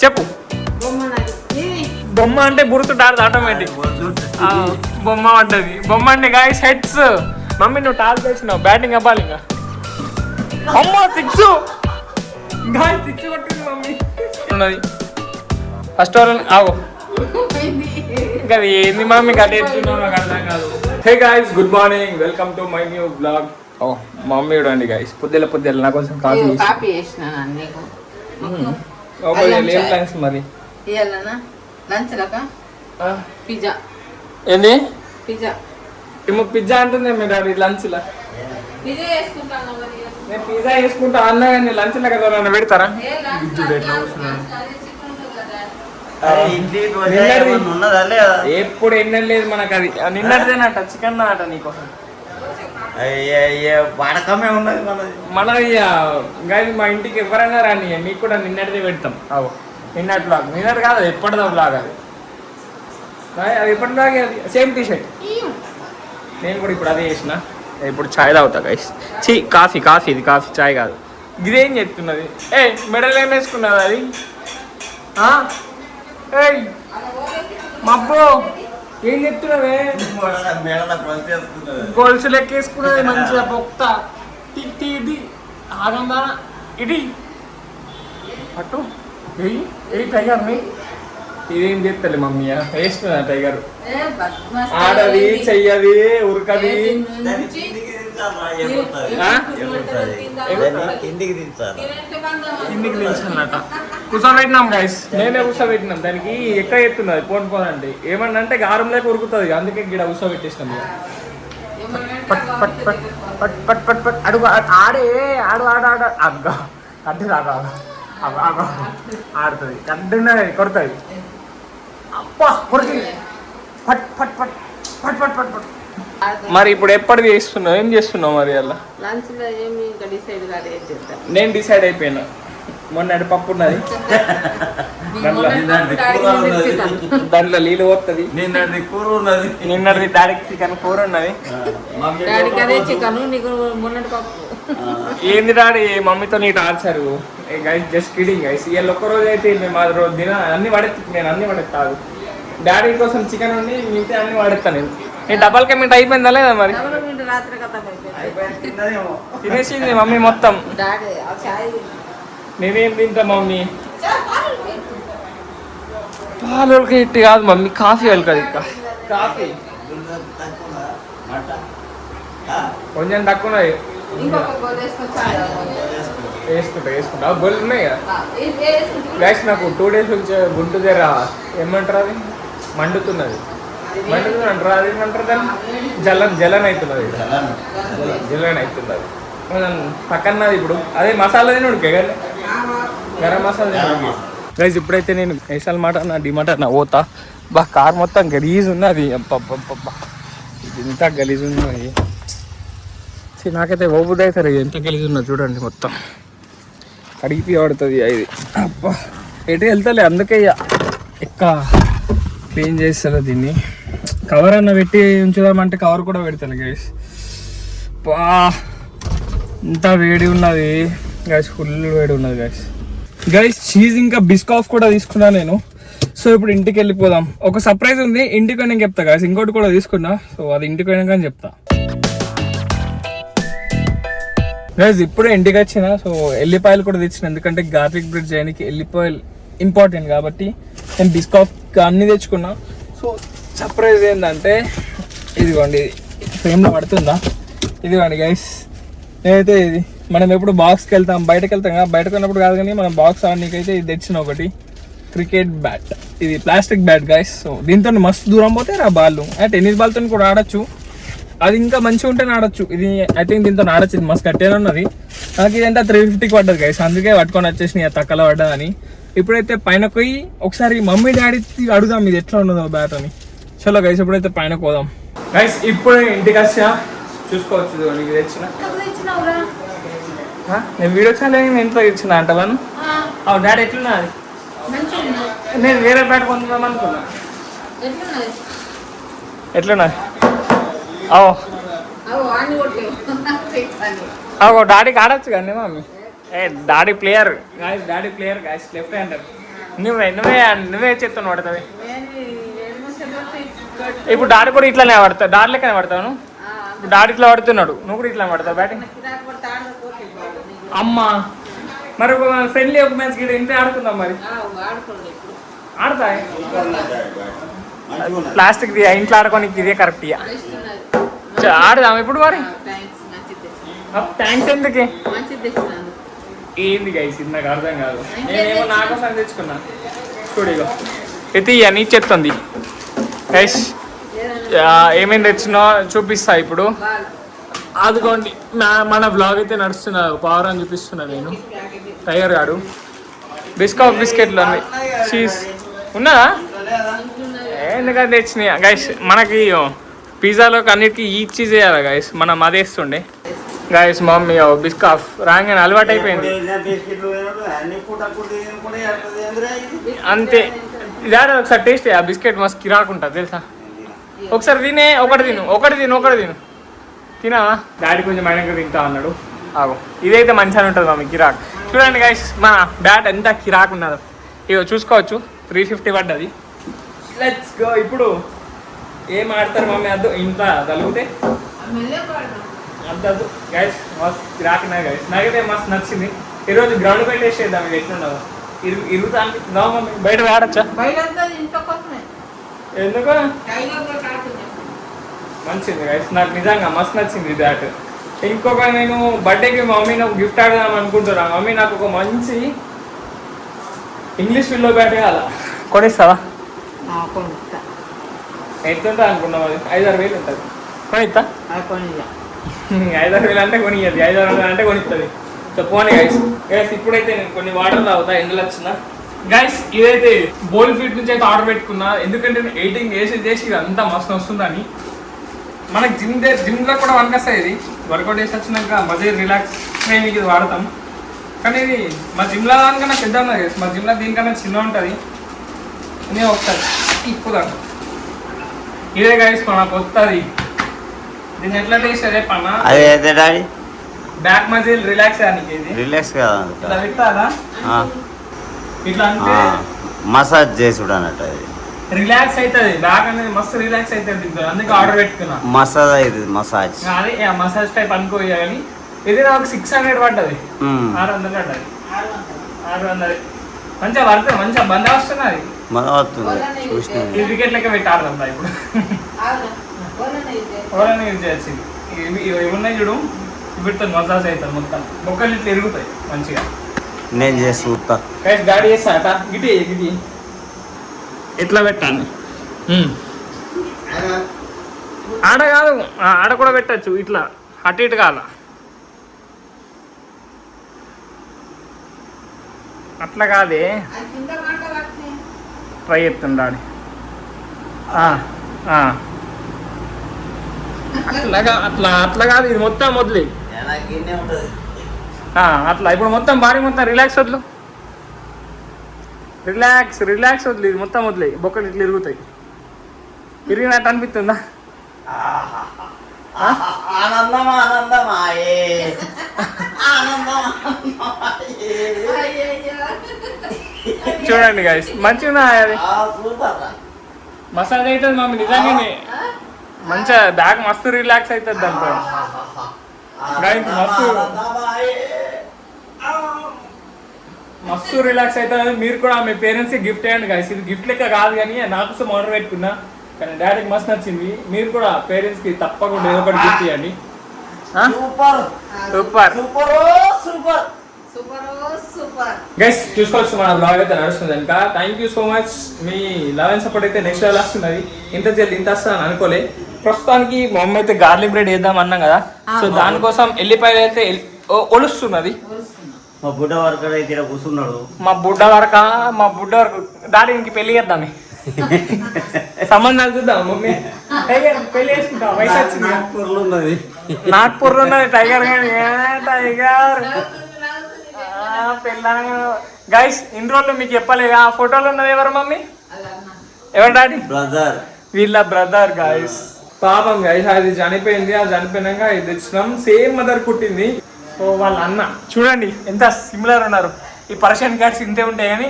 చెప్పు. బొమ్మ అంటే గుర్తుంటారు ఆటోమేటిక్. బొమ్మ అంటది. బొమ్మ అంటే గాయస్ హెడ్స్. మమ్మీ నువ్వు టాస్ చేసినావు, బ్యాటింగ్ అవ్వాలి. ఇంకా అమ్మ సిక్స్ గాయస్, సిక్స్ కొట్టింది మమ్మీ. ఉన్నది ఫస్ట్ ఓవర్ ఆవు. ఇంకా ఏంది మమ్మీ కట్టేస్తున్నావు, నాకు అర్థం కాదు. Hey guys, good morning, welcome to my new blog. ఓ మమ్మీ చూడండి గాయస్, పొద్దుల నా కోసం కాఫీ చేసినాను. ఏం లంచ్ మరి? పిజ్జా. ఏంది పిజ్జా? ఏమో పిజ్జా అంటుంది మీరు లంచ్ లా. నేను పిజ్జా వేసుకుంటా అన్నా కానీ లంచ్ లా కదా నన్ను పెడతారా? ఎప్పుడు ఎన్నెల్ లేదు మనకు. అది నిన్నటిదేనట, చికెన్ అట నీకోసం. వాడకమే ఉన్నది మనది. ఇంకా మా ఇంటికి ఎవరైనా రాని, మీకు కూడా నిన్నటిదే పెడతాం. అవు నిన్నటి బ్లాగ్. నిన్నటి కాదు, అది ఎప్పటిదో బ్లాగ్. అది ఎప్పటి బ్లాగ్. అది సేమ్ టీ షర్ట్. నేను కూడా ఇప్పుడు అదే చేసిన. ఇప్పుడు ఛాయ్ తాగుతా గైస్. కాఫీ ఇది కాఫీ, ఛాయ్ కాదు. ఇదేం చెప్తున్నది? మెడల్ ఏం వేసుకున్నది అది? మబ్బు ఏం చెప్తున్నావే? గొలుసు లెక్కేసుకున్నది మంచిగా పొక్త. ఇది ఆగందా? ఇది అటు ఏ టైగర్ని ఇదేం చెప్తలే మమ్మీ. వేస్తున్నా టైగర్. ఆడది చెయ్యది ఉరకది. కిందికి దించాలన్నట. కూర్చోబెట్టినాం గైస్, నేనే కూర్చోబెట్టినాం. దానికి ఎక్కడ ఎత్తున్నది పోనుకోనంటే ఏమన్నంటే గారంలోకి ఉరుకుతుంది. అందుకే గిడ కూర్చోబెట్టేసినాం. పట్ పట్ పట్ పట్ పట్ పట్ పట్ అడుగు ఆడే ఆడు అగ్గ అడ్డు రాగా ఆడుతుంది. అడ్డున్నది కొడుతుంది. అప్పా కొడుతుంది. పట్ పట్ పట్ పట్ పట్ పట్ పట్. మరి ఇప్పుడు ఎప్పటిది చేస్తున్నావు? ఏం చేస్తున్నావు మరి? అలా నేను డిసైడ్ అయిపోయినా. మొన్నటి పప్పు ఉన్నది, దాంట్లో నీళ్ళు పోతుంది. నిన్నటి డాడీకి చికెన్ కూర ఉన్నది. ఏంది డాడీ మమ్మీతో నీ టార్చరు? Just kidding guys. ఇవాళ ఒక్కరోజు అయితే మేము ఆ రోజు అన్ని పడేస్తాను. నేను అన్ని పడేస్తాను. డాడీ కోసం చికెన్ ఉండి మిగతా అన్ని పడేస్తాను. నేను డబల్ కే మీట్ అయిపోయిందా లేదా మరి? తినేసింది మమ్మీ మొత్తం. నేనేం తింటా మమ్మీ? పాలు ఇట్టి కాదు మమ్మీ, కాఫీ వెళ్ళకది. ఇంకా కాఫీ కొంచెం తక్కువ వేసుకుంటా. గొల్లు ఉన్నాయి కదా గైస్. నాకు 2 days నుంచి గుంటు దగ్గర ఏమంటారు అది మండుతున్నది అంటారు. అది ఏమంటారు దాన్ని? జలన్ అవుతున్నది. జలన్ అవుతున్నది పక్కనది. ఇప్పుడు అదే మసాలా తినడుకే కానీ గరం మసాలా తినడు గైస్. ఇప్పుడైతే నేను స్పెషల్ మాట నా డిమాట నా పోతా. కార్ మొత్తం గలీజ్ ఉన్నది. అబ్బబ్బబ్బా ఇది ఇంత గలీజ్ ఉన్నది. నాకైతే ఓబుద్ది అవుతారు. ఎంత గలీజ్ ఉన్నది చూడండి. మొత్తం కడిగి పడుతుంది ఇది. అబ్బా ఎటు వెళ్తలే, అందుకే ఎక్క క్లీన్ చేస్తారు. దీన్ని కవర్ అన్న పెట్టి ఉంచుదామంటే కవర్ కూడా పెడతాను గైస్. బా ఇంత వేడి ఉన్నది గైస్, ఫుల్ వేడి ఉన్నది గైస్. చీజ్ ఇంకా బిస్కాఫ్ కూడా తీసుకున్నా నేను. సో ఇప్పుడు ఇంటికి వెళ్ళిపోదాం. ఒక సర్ప్రైజ్ ఉంది, ఇంటికి పోయినాక చెప్తా గైస్. ఇంకోటి కూడా తీసుకున్నా, సో అది ఇంటికి పోయినాక చెప్తా గైస్. ఇప్పుడే ఇంటికి వచ్చిన. సో ఎల్లిపాయలు కూడా తెచ్చిన, ఎందుకంటే గార్లిక్ బ్రెడ్ చేయడానికి ఎల్లిపాయలు ఇంపార్టెంట్ కాబట్టి నేను బిస్కాఫ్ అన్నీ తెచ్చుకున్నా. సో సర్ప్రైజ్ ఏంటంటే ఇదిగోండి, ఫ్రేమ్లో పడుతుందా? ఇదిగోండి గైస్. నేనైతే ఇది మనం ఎప్పుడు బాక్స్కి వెళ్తాం, బయటకు వెళ్తాం కదా, బయటకు వెళ్ళినప్పుడు కాదు కానీ మనం బాక్స్ ఆడనీకైతే ఇది తెచ్చిన ఒకటి క్రికెట్ బ్యాట్. ఇది ప్లాస్టిక్ బ్యాట్ గైస్. సో దీంతో మస్తు దూరం పోతే ఆ బాల్. టెన్నిస్ బాల్తో కూడా ఆడచ్చు. అది ఇంకా మంచిగా ఉంటేనే ఆడొచ్చు. ఇది ఐ థింక్ దీంతో ఆడచ్చు. ఇది మస్తు కట్టేనే ఉన్నది. నాకు ఇదంతా 350కి పడ్డది గైస్, అందుకే పట్టుకొని వచ్చేసి తక్కువలో పడ్డదని. ఇప్పుడైతే పైన పోయి ఒకసారి మమ్మీ డాడీ అడుగుదాం ఇది ఎట్లా ఉన్నదో బ్యాట్ అని. చలో గైస్, ఇప్పుడైతే పైన పోదాం గైస్. ఇప్పుడు ఇంటికి వచ్చా చూసుకోవచ్చు. నీకు తెచ్చిన నేను వీడియో చాలా ఇంట్లో ఇచ్చిన అంటలను. డాడీ ఎట్లున్నా? నేను వేరే బ్యాట్ పొందుదాం అనుకున్నా. ఎట్లున్నా? అగో డాడీకి ఆడొచ్చు కానీ mummy daddy player guys daddy player guys left hander నువ్వే చెప్తాను పడతావి ఇప్పుడు డాడీ కూడా ఇట్లానే పడతావు డాడీ లెక్కనే పడతావు ఇప్పుడు డాడీ ఇట్లా పడుతున్నాడు నువ్వు కూడా ఇట్లా పడతావు బ్యాటింగ్ అమ్మా మరి ఒక ఫ్రెండ్లీ ఒక మ్యాచ్ గిట్ట ఇంటే ఆడుకుందాం మరి ఆడతా ప్లాస్టిక్ ఇంట్లో ఆడుకోనికి ఇదే కరెక్ట్ ఇక ఆడదాం ఇప్పుడు మరి థ్యాంక్స్ ఎందుకే ఏంది గైస్ ఇది నాకు అర్థం కాదు నేనేమో నా కోసం తెచ్చుకున్నా స్టూడియోలో అయితే నీ చెప్తుంది గైస్ ఏమేమి తెచ్చినా చూపిస్తా ఇప్పుడు అదిగోండి మన బ్లాగ్ అయితే నడుస్తున్నా పవర్ అని చూపిస్తున్నా నేను టైగర్ గాడు బిస్కెట్లు అన్నీ చీజ్ ఉన్నదా ఎందుకంటే తెచ్చినాయి గైస్ మనకి పిజ్జాలోకి అన్నిటికీ ఈ చీజ్ వేయాలి గైస్ మనం అది వేస్తుండే గైస్ మమ్మీ బిస్కాఫ్ రాగానే అలవాటు అయిపోయింది అంతే డాడీ ఒకసారి టేస్ట్ ఆ బిస్కెట్ మస్తు కిరాకుంటుంది తెలుసా ఒకసారి ఒకటి తిను తినావా డాడీ కొంచెం మైనగా తింటా అన్నాడు ఆగో ఇదైతే మంచిగా ఉంటుంది మమ్మీ కిరాక్ చూడండి గైస్ మా బ్యాట్ ఎంత కిరాక్ ఉన్నదో ఇగో చూసుకోవచ్చు 350 పడ్డది లెట్స్ గో ఇప్పుడు ఏం ఆడతారు మమ్మీ అద్దు ఇంట్లో తలిగితే అద్దద్దు గైస్ మస్తు కిరాక్ ఉన్నాయి గైస్ నాకైతే మస్తు నచ్చింది ఈరోజు గ్రౌండ్ పెట్టేసేద్దాం ఇది ఎట్లుండదు ఇరుగుతా అనిపిస్తుందా మమ్మీ బయట ఆడచ్చా ఎందుకు మంచిది గైస్ నాకు నిజంగా మస్తు నచ్చింది బ్యాట్ ఇంకొక నేను బర్త్డేకి మమ్మీ నాకు గిఫ్ట్ ఆడదాం అనుకుంటున్నా మమ్మీ నాకు ఒక మంచి ఇంగ్లీష్ ఫీల్డ్లో బ్యాట్ కావాలా కొనిస్తావా ఎంత ఉంటుంది అనుకున్నావు అది 5,000 ఉంటుంది కొనిస్తా 5,000 అంటే కొనియద్ది 5,000 అంటే కొనిస్తుంది సో పోనీ గైస్ గైస్ ఇప్పుడైతే నేను కొన్ని వాటర్ తాగుతా ఎండలు వచ్చిన గైస్ ఇదైతే బోల్ ఫీట్ నుంచి అయితే ఆర్డర్ పెట్టుకున్నా ఎందుకంటే ఎడిటింగ్ చేసి అంతా మస్తు వస్తుందని మనకి జిమ్లో కూడా వనికొస్తాయి ఇది వర్కౌట్ చేసి వచ్చినాక మజీ రిలాక్స్ మేము ఇది వాడతాం కానీ ఇది మా జిమ్లో దానికన్నా పెద్ద ఉన్నది మా జిమ్లో దీనికన్నా చిన్న ఉంటుంది నేను ఒకసారి ఇప్పుదాను ఇదే గైస్ మన కొత్తది దీన్ని ఎట్లా టేస్ట్ అదే పన్న బ్యాక్ మజిల్ రిలాక్స్ అయ్యానికి ఇది రిలాక్స్ కదా ఇట్లా పెట్టాలా ఇట్లా అంటే మసాజ్ చేసుడు అన్నట్టు అది రిలాక్స్ అవుతుంది బ్యాక్ అనేది మస్తు రిలాక్స్ అవుతుంది అందుకే ఆర్డర్ పెట్టుకున్నా మసాజ్ అవుతుంది మసాజ్ అదే మసాజ్ టైప్ అనుకోవాలి ఇది నాకు 600 పడ్డది 600 పడ్డది 600 మంచిగా పడుతుంది మంచిగా బంద వస్తున్నది ఇది వికెట్ లెక్క పెట్టి ఆడదాం ఇప్పుడు ఎవరైనా యూజ్ చేయొచ్చు ఇవి ఉన్నాయి చూడు వీటితో మసాజ్ అవుతుంది మొత్తం మొక్కలు ఇట్లా ఎరుగుతాయి మంచిగా నేను చేసి చూస్తా గాడి చేస్తా గిటి ఎట్లా పెట్టాలి ఆడ కాదు ఆడ కూడా పెట్టచ్చు ఇట్లా అటు ఇటు కాల అట్లా కాదే ట్రై చేస్తుండాలి అట్లా కాదు ఇది మొత్తం వదిలే అట్లా ఇప్పుడు మొత్తం బాడీ మొత్తం రిలాక్స్ వదిలు రిలాక్స్ వదిలే ఇది మొత్తం వదిలే బొక్కలు ఇట్లా ఇరుగుతాయి ఇరిగినట్టు అనిపిస్తుందా చూడండి గైస్ మంచిగా అది మసాజ్ అవుతుంది మమ్మీ నిజంగానే మంచిగా బ్యాక్ మస్తు రిలాక్స్ అవుతుంది దాంట్లో మస్తు రిలాక్స్ అవుతుంది మీరు కూడా మీ పేరెంట్స్కి గిఫ్ట్ అయ్యండి గైస్ ఇది గిఫ్ట్ లెక్క కాదు కానీ నా కోసం ఆర్డర్ పెట్టుకున్నా కానీ డాడీకి మస్తు నచ్చింది మీరు కూడా పేరెంట్స్కి తప్పకుండా ఏదో ఒకటి గిఫ్ట్ ఇవ్వండి సూపర్ గైస్ చూసుకోవచ్చు మన బ్లాగ్ అయితే నడుస్తుంది ఇంకా thank you so much me love and support అయితే నెక్స్ట్ లెవెల్ వస్తున్నది ఇంత జల్ది ఇంత వస్తుందని అనుకోలే ప్రస్తుతానికి మా అమ్మ అయితే గార్లిక్ బ్రెడ్ వేద్దాం అన్నాం కదా సో దానికోసం ఎల్లిపాయలు అయితే ఒలుస్తున్నది మా బుడ్డ వరకు అయితే కూర్చున్నాడు మా బుడ్డ వరకు డాడీ ఇంక పెళ్లి చేద్దామే సంబంధాలు చూద్దాం మమ్మీ పెళ్లి చేసుకుంటాం వయసు వచ్చింది నాగ్పూర్లో ఉన్నది టైగర్ గైస్ ఇన్ని రోజులు మీకు చెప్పలేదు ఆ ఫోటోలో ఉన్నది ఎవరు మమ్మీ ఎవరు డాడీ బ్రదర్ వీళ్ళ బ్రదర్ గైస్ పాపం గైస్ అది చనిపోయింది. అది చనిపోయినాక ఇది తెచ్చినాం. సేమ్ మదర్ కుట్టింది. సో వాళ్ళ అన్న చూడండి ఎంత సిమిలర్ ఉన్నారు. ఈ పర్షియన్ క్యాట్స్ ఇంతే ఉంటాయి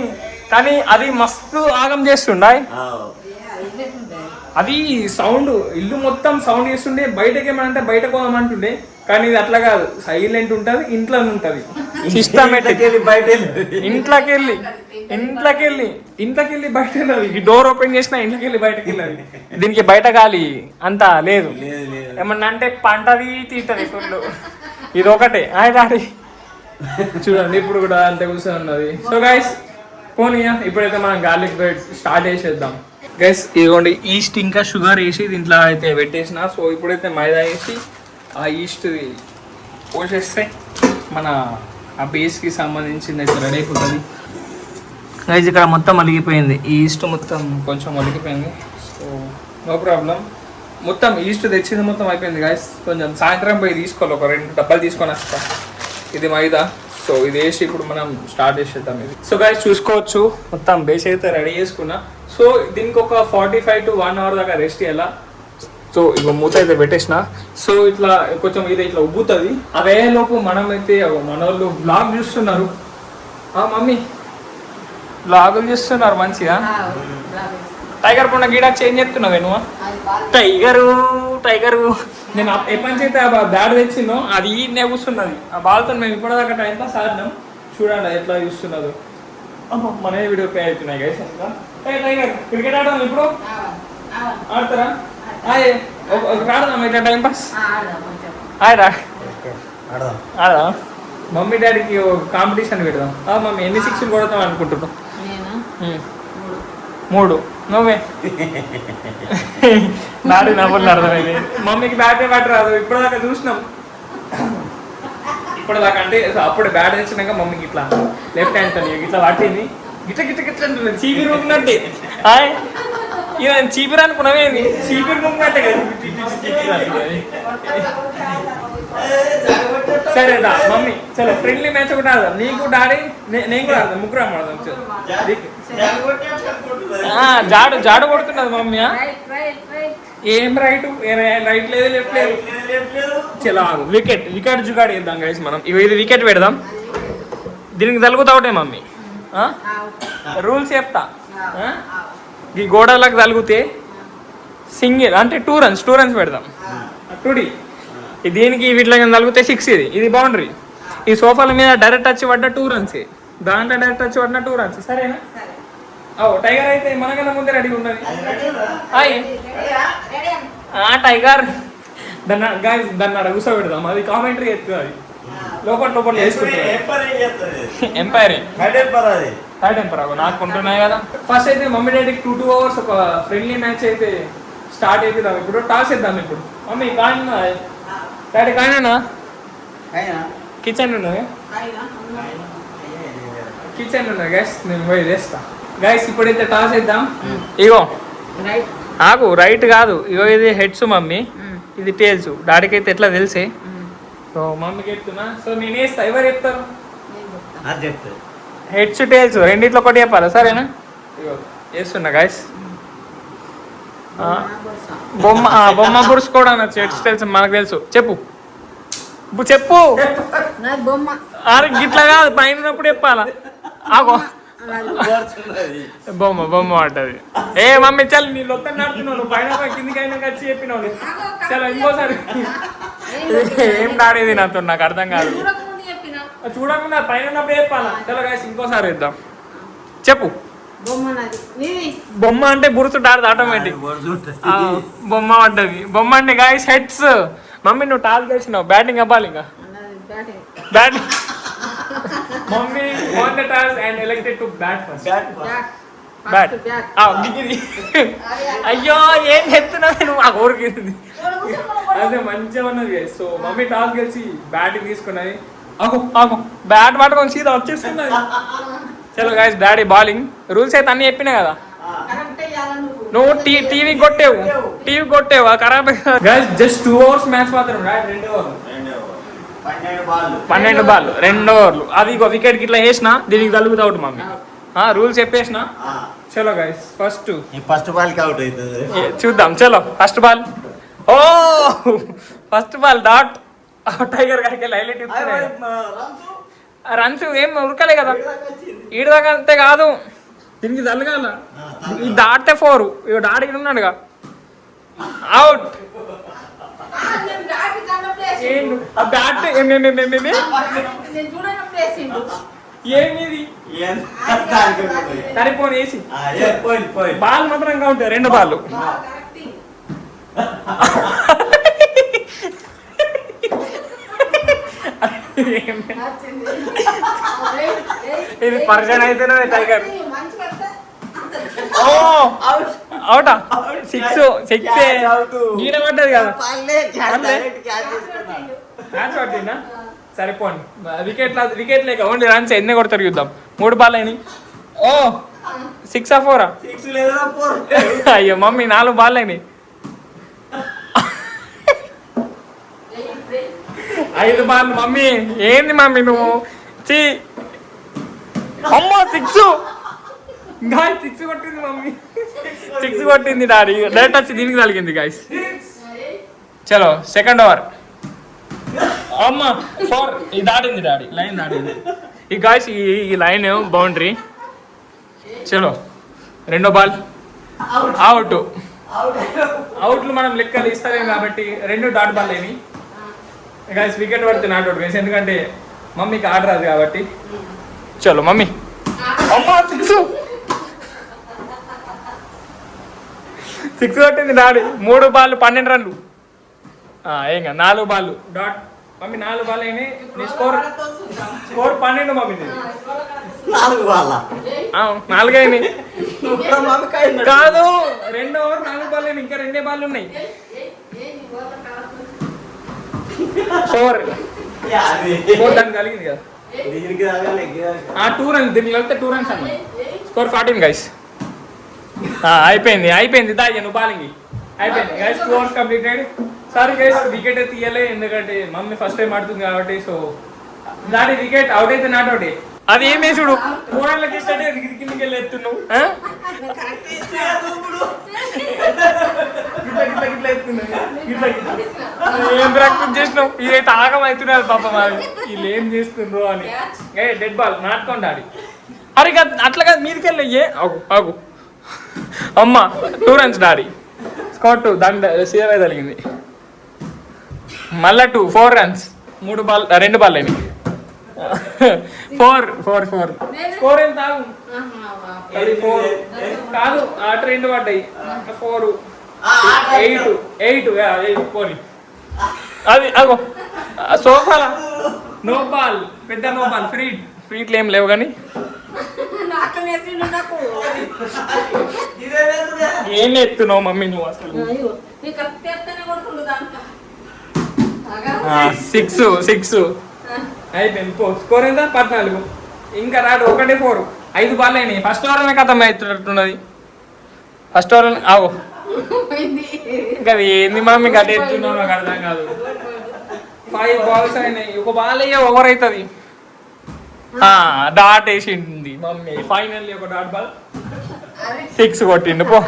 కానీ అది మస్తు ఆగం చేస్తుండే. అది సౌండ్ ఇల్లు మొత్తం సౌండ్ చేస్తుండే. బయటకి ఏమంటే బయట పోదామంటుండే కానీ ఇది అట్లా కాదు. సైలెంట్ ఉంటుంది, ఇంట్లోనే ఉంటుంది. సిస్టమేటిక్. ఇంట్లోకి వెళ్ళి బయట వెళ్ళదు. ఈ డోర్ ఓపెన్ చేసినా ఇంట్లోకి వెళ్ళి బయటకి వెళ్ళదు. దీనికి బయట గాలి అంతా లేదు. ఏమన్నా అంటే పంటది తీస్తుంది ఫుల్. ఇది ఒకటే డాడీ చూడండి ఇప్పుడు కూడా అంతే కూర్చొని ఉన్నది. సో గైస్ పోనీ ఇప్పుడైతే మనం గార్లిక్ బ్రెడ్ స్టార్ట్ చేసేద్దాం. గైస్ ఇదిగోండి ఈస్ట్ ఇంకా షుగర్ వేసి దీంట్లో అయితే పెట్టేసిన. సో ఇప్పుడైతే మైదా వేసి ఆ ఈస్ట్ పోసేస్తే మన ఆ బేస్కి సంబంధించింది అయితే రెడీ అయిపోతుంది. గైస్ ఇక్కడ మొత్తం ఒలిగిపోయింది. ఈ ఈస్ట్ మొత్తం కొంచెం ఒలిగిపోయింది. So no problem. మొత్తం ఈస్ట్ తెచ్చింది మొత్తం అయిపోయింది గైస్. కొంచెం సాయంత్రం పోయి తీసుకోవాలి. ఒక 2 డబ్బాలు తీసుకొని వస్తా. ఇది మైదా. సో ఇది వేసి ఇప్పుడు మనం స్టార్ట్ చేసేద్దాం ఇది. సో గైస్ చూసుకోవచ్చు మొత్తం బేస్ అయితే రెడీ చేసుకున్నా. సో దీనికి ఒక 45 to 1 hour దాకా రెస్ట్ చేయాలా. సో ఇక మూత అయితే పెట్టేసిన. సో ఇట్లా కొంచెం ఇది ఇట్లా ఉబ్బుతుంది. అవే లోపు మనమైతే మన వాళ్ళు బ్లాగ్ చూస్తున్నారు. మమ్మీ బ్లాగులు చూస్తున్నారు మంచిగా. టైగర్ పండుగ గీడా చేంజ్ చేస్తున్నావు నువ్వు. టైగరు నేను ఎప్పటి నుంచి అయితే ఆ బ్యాట్ తెచ్చినో అది ఈయనే కూర్చున్నది. ఆ బాల్తో మేము ఇప్పటిదాకా టైం పాస్ ఆడినాం. చూడండి ఎట్లా చూస్తున్నారు. మన వీడియో ప్లే అవుతున్నాయి గైస్. టైగర్ క్రికెట్ ఆడదాం ఇప్పుడు. ఆడతారా? ఆడదాం ఇట్లా టైం పాస్. ఆడదాం. మమ్మీ డాడీకి కాంపిటీషన్ పెడదాం. మమ్మీ ఎన్ని 6 కొడతాం అనుకుంటున్నాం? 3. నువ్వే నాడు నవ్వులు అర్థమైంది. మమ్మీకి బ్యాటే బ్యాట్ రాదు. ఇప్పటిదాకా చూసినాం. ఇప్పటిదాకా అంటే అప్పుడు బ్యాట్ తెచ్చినాక మమ్మీకి ఇట్లా లెఫ్ట్ హ్యాండ్ తో ఇట్లా పట్టింది. గిట్ల అంటున్నది. చీపిరి ముగ్గునట్టే. ఇక చీపిరి అనుకున్నావేంది? చీపిరి ముగ్గునట్టే కదా. సరే దా మమ్మీ చలో ఫ్రెండ్లీ మ్యాచ్ ఒకటి ఆడదాం. నీకు డాడీ నేను కూడా ఆడదాం. ముగ్గురు ఆడదాం. జాడు కొడుతున్నది మమ్మీ. ఏం రైట్ లేదు లెఫ్ట్ లేదు. చలో వికెట్ జుగాడు వేద్దాం గైస్ మనం. ఇది వికెట్ పెడదాం. దీనికి తలుగుతావుటే మమ్మీ. రూల్స్ చెప్తా. ఈ గోడలకు తలిగితే సింగిల్ అంటే 2 runs పెడదాం. 2D. దీనికి వీటిలో తలిగితే 6. ఇది బౌండరీ. ఈ సోఫాల మీద డైరెక్ట్ వచ్చి పడ్డ 2 runs. దాంట్లో డైరెక్ట్ వచ్చి పడిన 2 runs. సరేనా? టైగర్ అయితే మనకన్నా ముందే రెడీ ఉన్నది. టైగర్ దాన్ని అక్కడ కూర్చోబెడదాం. అది కామెంటరీ ఎత్తుంది. అది లోపల వేసుకుంటుంది. ఎంపైర్ నాకు ఉంటున్నాయి కదా. ఫస్ట్ అయితే మమ్మీ డాడీకి 2 hours ఒక ఫ్రెండ్లీ మ్యాచ్ అయితే స్టార్ట్ అయిపోదాం. ఇప్పుడు టాస్ వేద్దాం. ఇప్పుడు మమ్మీ కాయనా డాడీ కాయనా కిచెన్ ఉన్నది. గైస్ నేను పోయి వేస్తా. గైస్ ఇప్పుడైతే టాస్ వేద్దాం. ఇగో ఆగు రైట్ కాదు. ఇగో ఇది హెడ్స్ మమ్మీ, ఇది టేల్స్. డాడీకి అయితే ఎట్లా తెలిసే. సో మమ్మీకి చెప్తున్నా. సో నేను వేస్తా. ఎవరు చెప్తారు? హెడ్స్ టేల్స్ రెండిట్లో ఒకటి చెప్పాలా? సరేనా? ఇగో వేస్తున్నా గైస్. బొమ్మ పురుచుకోవడం హెడ్స్ టేల్స్ మనకు తెలుసు. చెప్పు అరే గిట్లా కాదు. పైన ఉన్నప్పుడు చెప్పాలా? ఆగో బొమ్మ పడ్డది. ఏ మమ్మీ చల్ నీ లొత్తం నడుతున్నావు. పైన కిందికైనా వచ్చి చెప్పినావు. చలో ఇంకోసారి. ఏం డాడేది నాతో నాకు అర్థం కాదు. చూడకుండా పైన ఉన్నప్పుడు చెప్పాలా? చలో గైస్ ఇంకోసారి వేద్దాం. చెప్పు. బొమ్మ అంటే గుర్తు డాడది ఆటోమేటిక్. బొమ్మ పడ్డది. బొమ్మ అంటే గైస్ హెడ్స్. మమ్మీ నువ్వు టాస్ గెలిచినావు. బ్యాటింగ్ అవ్వాలి. ఇంకా batting. Mummy won the toss and elected to bat first. Bat. అయ్యో ఏం చెప్తున్నావు నువ్వు? ఆ ఊరికి అదే మంచిగా ఉన్నది. సో మమ్మీ టాస్ గెలిచి బ్యాటింగ్ తీసుకున్నది. ఆగు బ్యాట్ పట్టుకొని సీదా వచ్చేస్తున్నది. చలో గైస్ డాడీ బౌలింగ్. రూల్స్ అయితే అన్ని చెప్పినా కదా. నువ్వు టీవీ కొట్టేవు ఖరాబ్. గైస్ జస్ట్ 2 hours మ్యాచ్ మాత్రం. 12 బాల్ 2 ఓవర్లు. అది ఇంకో వికెట్ గిట్లా వేసిన దీనికి తలుగుతా అవుట్ మమ్మీ. రూల్స్ చెప్పేసిన. చలో గైస్ ఫస్ట్ బాల్ కి అవుట్ అవుతుంది చూద్దాం. చలో ఫస్ట్ బాల్ ఓ ఫస్ట్ బాల్ డాట్ టైగర్ గారికి హైలైట్ ఇస్తున్నాయి. రన్స్ ఏం ఉరకలే కదా ఈడు దాకా అంతే కాదు, దీనికి తలగాల ఇది దాటితే 4. ఇక డాట్ ఇక్కడ ఉన్నాడుగా అవుట్. బ్యాట్ ఏమిది సరిపోని వేసి బాల్ మాత్రం కౌంట్ 2 బాల్. ఇది పర్సన్ అయితేనే టైగర్. ఓ అవుటా 6 గీడ పడ్డది కదా మ్యాచ్ పట్టిందా సరిపోండి. వికెట్ లేక ఓన్లీ రన్స్ ఎన్ని కొడతారు చూద్దాం. 3 బాల్ అయినాయి. ఓ 6 4 అయ్యో మమ్మీ 4 బాల్ అయినాయి. 5 బాల్ మమ్మీ. ఏంది మమ్మీ నువ్వు చీ అమ్మో 6 6 కొట్టింది మమ్మీ. 6 కొట్టింది డాడీ. డైరెక్ట్ వచ్చి దీనికి తగిలింది గాయస్. చలో సెకండ్ ఓవర్. అమ్మ 4 ఇది దాటింది డాడీ, లైన్ దాటింది. ఈ గాయస్ ఈ లైన్ బౌండరీ. చలో 2వ బాల్ అవుట్. అవుట్లు మనం లెక్కలు ఇస్తలేం కాబట్టి 2 డాట్ బాల్ అయినాయి గాయస్. వికెట్ పడితే నాట్ అవుట్ గాయస్, ఎందుకంటే మమ్మీకి ఆర్డర్ రాదు కాబట్టి. చలో మమ్మీ అమ్మా 6 కొట్టింది డాడీ. 3 బాల్ 12 రన్లు. ఏం 4 బాల్ డాట్ మమ్మీ. 4 బాల్ అయినాయి. నీ స్కోర్ 12 మమ్మీ. 4 అయినాయి కాదు 2 ఓవర్ 4 బాల్ అయినాయి. ఇంకా 2 బాల్ ఉన్నాయి. 4 దానికి కలిగింది కదా 2 రన్స్. దీనికి వెళ్తే 2 రన్స్ అన్న. Score 14 guys. అయిపోయింది దా నువ్వు బాలింగ్ అయిపోయింది guys. 2 overs completed. Sorry guys wicket తీయలే, ఎందుకంటే మమ్మీ ఫస్ట్ టైం ఆడుతుంది కాబట్టి. సో దాని వికెట్ అవుట్ అయితే నాట్ అవుట్. అది ఏం వేసుడు 3 రన్లకి ఇస్తే కిందికి వెళ్ళి ఎత్తున్నావు. ఏం ప్రాక్టీస్ చేసినావు? ఇదైతే ఆగం అవుతున్నారు పాప మరి. వీళ్ళు ఏం చేస్తుండ్రు అని. డెడ్ బాల్ నాటుకోండి ఆడి. అరే అట్లాగా మీదకి వెళ్ళయ్యే. ఆగు అమ్మ 2 రన్స్ డాడీ. స్కోర్ 2. దాని సీఎం తగిలింది. మళ్ళా 4 రన్స్. 2 బాల్ అయినాయి. 4 స్కోర్ ఎంత? 4 కాదు అటు 2 పడ్డాయి. 4 8 పోనీ. అది అగో సోఫాలా నో బాల్. పెద్ద నో బాల్. ఫ్రీట్లు ఏం లేవు కానీ ఏం ఎత్తున్నావు మమ్మీ నువ్వు అసలు? 6 అయిపోయింది. స్కోర్ ఎంత? 14. ఇంకా రాడు 1 4. 5 బాల్ అయినాయి. ఫస్ట్ ఓవర్లోనే కథం అవుతున్నట్టున్నది. ఫస్ట్ ఓవర్ ఆవు ఇంకా ఏంది మమ్మీ గడ్డ ఎత్తున్నావు నాకు అర్థం కాదు. 5 బాల్స్ అయినాయి. 1 బాల్ అయ్యే ఓవర్ అవుతుంది. డాట్ వేసింది మమ్మీ. ఫైనల్లీ 1 డాట్ బాల్ 6 కొట్టిండు పో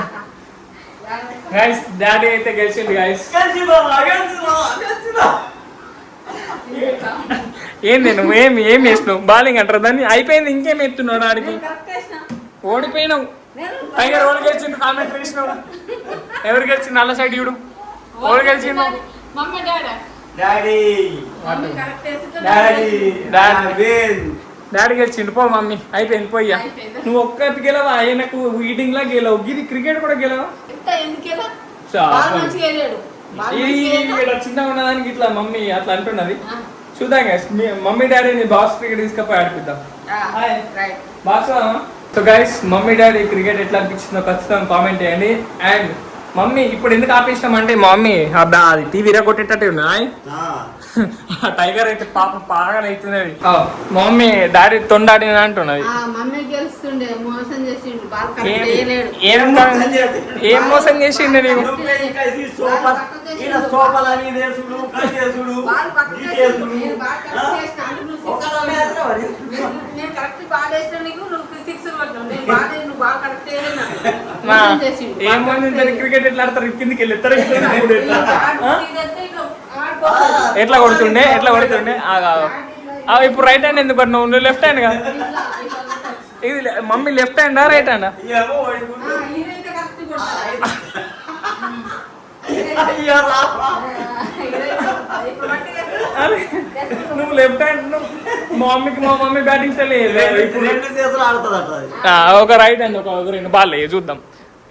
గైస్. డాడీ అయితే గెలిచిండు గైస్. ఏంది నువ్వు ఏం వేసినావు? బాలింగ్ అంటారు దాన్ని. అయిపోయింది. ఇంకేం ఎత్తున్నావు డాడీకి? ఓడిపోయినావు. టైగర్ ఎవరు గెలిచిండు? కామెంట్ వేసినావు. ఎవరు గెలిచిండు? నల్ల సైడ్ చూడు. ఎవరు గెలిచిండు? డాడీ గెలిచిండు పో మమ్మీ. అయిపోయింది పోయ్యా. నువ్వు ఒక్కటి గెలవా? ఆయనకు ఈటింగ్ లా గెలవు. ఇది క్రికెట్ కూడా గెలవా? చిన్న ఉన్నదానికి ఇట్లా మమ్మీ అట్లా అంటున్నది. చూద్దాం గైస్. మమ్మీ డాడీని బాక్స్ క్రికెట్ తీసుకపోయి ఆడిపిద్దాం. Box. So guys mummy daddy cricket ఎట్లా అనిపించిందో ఖచ్చితంగా కామెంట్ చేయండి. అండ్ మమ్మీ ఇప్పుడు ఎందుకు ఆపేసినాం అంటే మా మమ్మీ అది టీవీ కొట్టేటట్టు ఉన్నాయి. టైగర్ అయితే పాపం బాగా అవుతున్నది. మా మమ్మీ డాడీ తొండాడిన అంటున్నది. ఏం మోసం చేసిండు నీకు? మోసం చేసిండు. ఏమని క్రికెట్ ఎట్లా ఆడతారు కిందికి వెళ్ళి ఎట్లా కొడుతుండే ఇప్పుడు రైట్ హ్యాండ్ ఎందుకు నువ్వు లెఫ్ట్ హ్యాండ్ కదా ఇది మమ్మీ లెఫ్ట్ హ్యాండా రైట్ హ్యాండా అరే నువ్వు లెఫ్ట్ హ్యాండ్ మా మమ్మీ బ్యాటింగ్ స్టైల్ ఇప్పుడు ఒక రైట్ హ్యాండ్ ఒక రెండు బాల్ చూద్దాం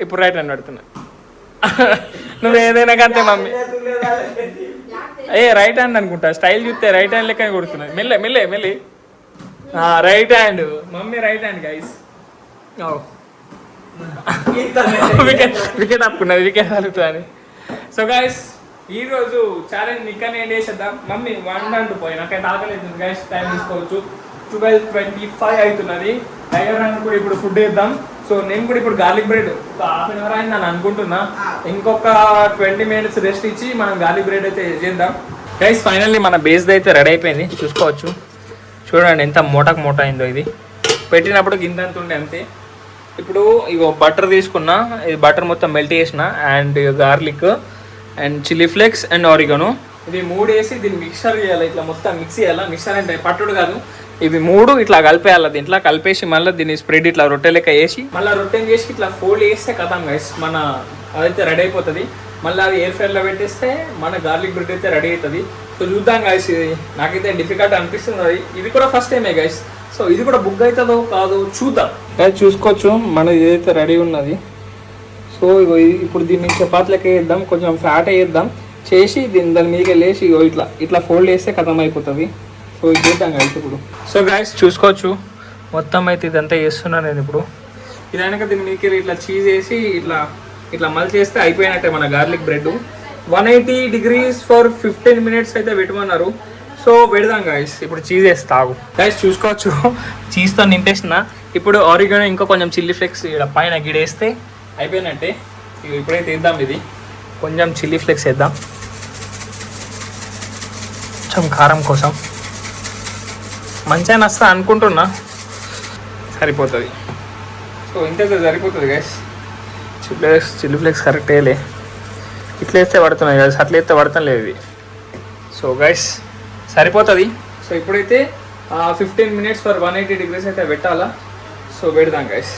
ఇప్పుడు రైట్ హ్యాండ్ పడుతున్నా నువ్వు ఏదైనా కంటే మమ్మీ రైట్ హ్యాండ్ అనుకుంటా స్టైల్ చూస్తే రైట్ హ్యాండ్ లెక్క కొడుతున్నది మెల్లి right hand mummy right hand guys wicket ఆపుకున్నది వికెట్ కలుగుతుంది సో గైస్ ఈ రోజు ఛాలెంజ్ ఇక్కడ ఏం చేసేద్దాం మమ్మీ 1 అంటూ పోయి నాకైతే ఆకలేదు గైస్ టైం తీసుకోవచ్చు 12:25 అవుతున్నది టైగర్ అని కూడా ఇప్పుడు ఫుడ్ వేద్దాం సో నేను కూడా ఇప్పుడు గార్లిక్ బ్రెడ్ ఒక హాఫ్ అన్ అవర్ అయింది నేను అనుకుంటున్నా ఇంకొక 20 minutes రెస్ట్ ఇచ్చి మనం గార్లిక్ బ్రెడ్ అయితే చేద్దాం గైస్ ఫైనల్లీ మన బేస్ అయితే రెడీ అయిపోయింది చూసుకోవచ్చు చూడండి ఎంత మోటా అయిందో ఇది పెట్టినప్పుడు గింతంత ఉండే అంతే ఇప్పుడు ఇగో బటర్ తీసుకున్నా ఇది బటర్ మొత్తం మెల్ట్ చేసిన and garlic and chilli flakes and ఆరిగనో ఇది 3 వేసి దీన్ని మిక్సర్ చేయాలి ఇట్లా మొత్తం మిక్స్ చేయాలి మిక్సర్ అంటే పట్టుడు కాదు ఇవి 3 ఇట్లా కలిపేయాలి దీంట్లో కలిపేసి మళ్ళీ దీన్ని స్ప్రెడ్ ఇట్లా రొట్టె లెక్క వేసి మళ్ళీ రొట్టెని చేసి ఇట్లా ఫోల్డ్ చేస్తే కథం గైస్ మన అదైతే రెడీ అయిపోతుంది మళ్ళీ అది ఎయిర్ ఫ్రైర్లో పెట్టేస్తే మన గార్లిక్ బ్రెడ్ అయితే రెడీ అవుతుంది సో చూద్దాం గైస్ ఇది నాకైతే డిఫికల్ట్ అనిపిస్తుంది ఇది కూడా ఫస్ట్ టైమే గైస్ సో ఇది కూడా బుక్ అవుతుందో కాదు చూద్దాం గైస్ చూసుకోవచ్చు మన ఇదైతే రెడీ ఉన్నది సో ఇగో ఇప్పుడు దీన్ని చపాతీ లెక్క వేద్దాం కొంచెం ఫ్యాట్ వేద్దాం చేసి దాని మీదకి వెళ్ళేసి ఇట్లా ఫోల్డ్ చేస్తే కథం అయిపోతుంది సో ఇది చేద్దాం గైస్ ఇప్పుడు సో గైస్ చూసుకోవచ్చు మొత్తం అయితే ఇదంతా చేస్తున్నాను నేను ఇప్పుడు ఇదైనాక దీని మీదకి ఇట్లా చీజ్ వేసి ఇట్లా మళ్ళీ చేస్తే అయిపోయినట్టే మన garlic bread 180 degrees for 15 minutes అయితే పెట్టమన్నారు సో పెడదాం గైస్ ఇప్పుడు చీజ్ వేసి తాగు గైస్ చూసుకోవచ్చు చీజ్తో నింపేసిన ఇప్పుడు ఆరిగనో ఇంకా కొంచెం చిల్లీ ఫ్లేక్స్ ఇక్కడ పైన గిడేస్తే అయిపోయినట్టే ఇప్పుడైతే వేద్దాం ఇది కొంచెం చిల్లీ ఫ్లేక్స్ వేద్దాం కొంచెం కారం కోసం మంచిగా వస్తా అనుకుంటున్నా సరిపోతుంది సో ఇంతైతే సరిపోతుంది గైస్ చిల్లీ ఫ్లేక్స్ కరెక్ట్ వేయలే ఇట్లా వేస్తే పడుతున్నాయి గైస్ అట్లా వేస్తే పడతాం లేదు ఇది సో గైస్ సరిపోతుంది సో ఇప్పుడైతే 15 minutes ఫర్ 180 degrees అయితే పెట్టాలా సో పెడదాం గైస్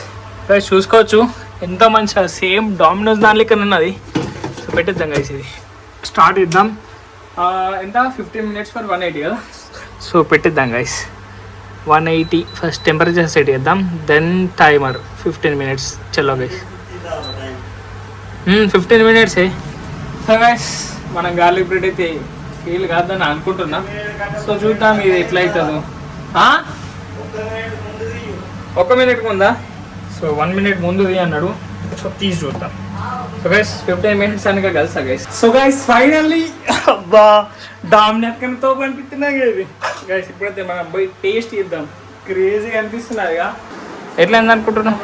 గైస్ చూసుకోవచ్చు ఎంత మంచిగా సేమ్ డామినోస్ దాని లెక్క ఉన్నది సో పెట్టేద్దాం గైస్ ఇది స్టార్ట్ ఇద్దాం ఎంత 15 minutes ఫర్ 180 కదా సో పెట్టేద్దాం గైస్ 180 ఫస్ట్ టెంపరేచర్ సెట్ చేద్దాం దెన్ టైమర్ 15 minutes చలో గైస్ 15 minutes సో గైస్ మనం గార్లిక్ బ్రెడ్ అయితే ఫీల్ కాదని అనుకుంటున్నా సో చూద్దాం ఇది ఎట్లా అవుతుందో 1 minute ముందా సో 1 minute ముందుది అన్నాడు సో తీసి చూద్దాం సో గైస్ 15 minutes అనక కలిసా గైస్ సో గైస్ ఫైనల్లీ అబ్బా డామినేట్ కన్నా తోపు అనిపిస్తున్నాయి ఇది గైస్ ఇప్పుడైతే మనం పోయి టేస్ట్ ఇద్దాం క్రేజీగా అనిపిస్తున్నదిగా ఎట్లా అనుకుంటున్నా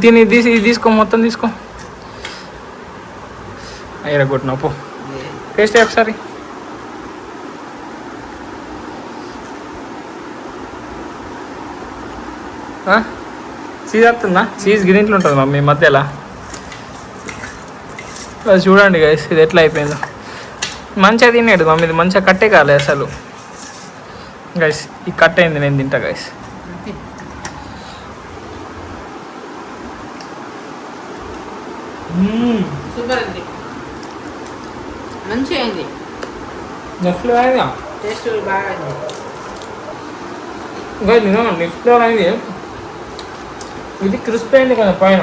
తిని ఇది తీసుకో మొత్తం తీసుకో అయ్యా కొట్టినా పో టేస్ట్ ఒకసారి చీజ్ వస్తుందా చీజ్ గిన్నెట్లు ఉంటుంది మమ్మీ మధ్యలో అది చూడండి గైస్ ఇది ఎట్లా అయిపోయిందో మంచిగా తినేది మమ్మీ ఇది మంచిగా కట్టే కాలే అసలు గైస్ ఈ కట్ అయింది నేను తింటా గైస్ సూపర్ అండి మంచిగా అయింది నెక్స్ట్ అయిందా టేస్ట్ బాగా అయింది నెక్స్ట్ అయింది ఇది క్రిస్పీ అయింది కదా పైన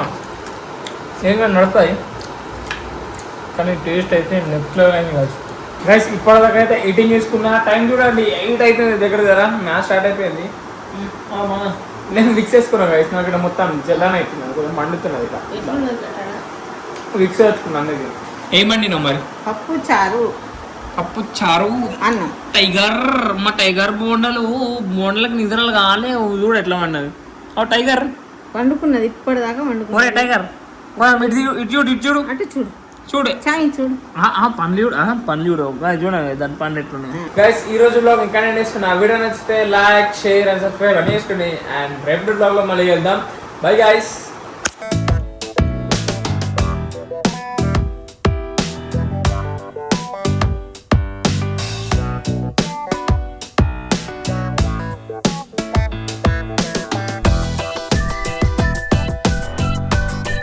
ఏమైనా నడతాయి కానీ టేస్ట్ అయితే నెక్స్ట్ లెవెల్ అయింది కాదు గైస్ ఇప్పటిదాకా అయితే ఎయిటింగ్ చేసుకున్నా టైం చూడండి 8 అవుతుంది దగ్గర మ్యాచ్ స్టార్ట్ అయిపోయింది నేను విక్స్ వేసుకున్నా గైస్ నాకు ఇక్కడ మొత్తం జల్లాన్ అవుతున్నాను కొంచెం మండుతున్నది ఇట్లా విక్స్ వేసుకున్నాను ఇది ఏమండి మరి పప్పు చారు అన్నం టైగర్ మా టైగర్ బోండలకు నిద్రలు కాలే చూడు ఎట్లా వండదు టైగర్ వండుకున్నది ఇప్పటిదాకా వండుకున్నది టైగర్ ఇటు చూడు అంటే చూడు చూడు పండ్లు చూడు దాని పండ్లు ఎట్లున్నాయి గైస్ ఈ రోజు బ్లాగ్ ఇంకా నేను వేసుకున్నా వీడియో నచ్చితే లైక్ షేర్ అండ్ సబ్స్క్రైబ్ అని వేసుకోండి అండ్ రేపటి బ్లాగ్ లో మళ్ళీ వెళ్దాం బై గాయస్.